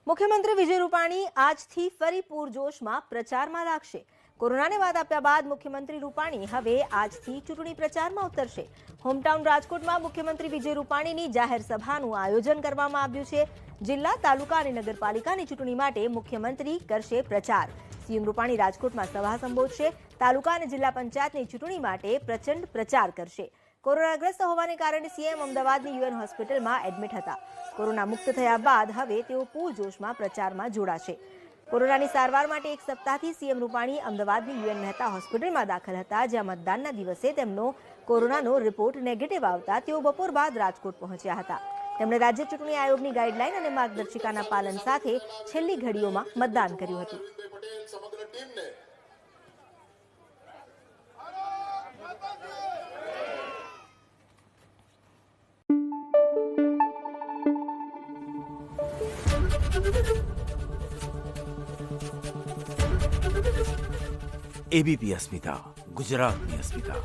મુખ્યમંત્રી વિજય રૂપાણી આજથી ફરી પૂરજોશમાં પ્રચારમાં લાગશે। કોરોનાને વાત આપ્યા બાદ મુખ્યમંત્રી રૂપાણી હવે આજથી ચૂંટણી પ્રચારમાં ઉતરશે। હોમટાઉન રાજકોટમાં મુખ્યમંત્રી વિજય રૂપાણીની જાહેર સભાનું આયોજન કરવામાં આવ્યું છે। જિલ્લા, તાલુકા અને નગરપાલિકાની ચૂંટણી માટે મુખ્યમંત્રી કરશે પ્રચાર। સીએમ રૂપાણી રાજકોટમાં સભા સંબોધશે। તાલુકા અને જિલ્લા પંચાયતની ચૂંટણી માટે પ્રચંડ પ્રચાર કરશે। કોરોનાગ્રસ્ત હોવાને કારણે સીએમ અમદાવાદની યુએન હોસ્પિટલમાં એડમિટ હતા। કોરોના મુક્ત થયા બાદ હવે તેઓ પૂરજોશમાં પ્રચારમાં જોડાશે। કોરોનાની સારવાર માટે એક સપ્તાહથી સીએમ રૂપાણી અમદાવાદની યુએન મહેતા હોસ્પિટલમાં દાખલ હતા, જ્યાં મતદાનના દિવસે તેમનો કોરોનાનો રિપોર્ટ નેગેટિવ આવતા તેઓ બપોર બાદ રાજકોટ પહોંચ્યા હતા। તેમણે રાજ્ય ચૂંટણી આયોગની ગાઈડલાઈન અને માર્ગદર્શિકાના પાલન સાથે છેલ્લી ઘડીઓમાં મતદાન કર્યું હતું। एबीपी अस्मिता, गुजरातनी अस्मिता।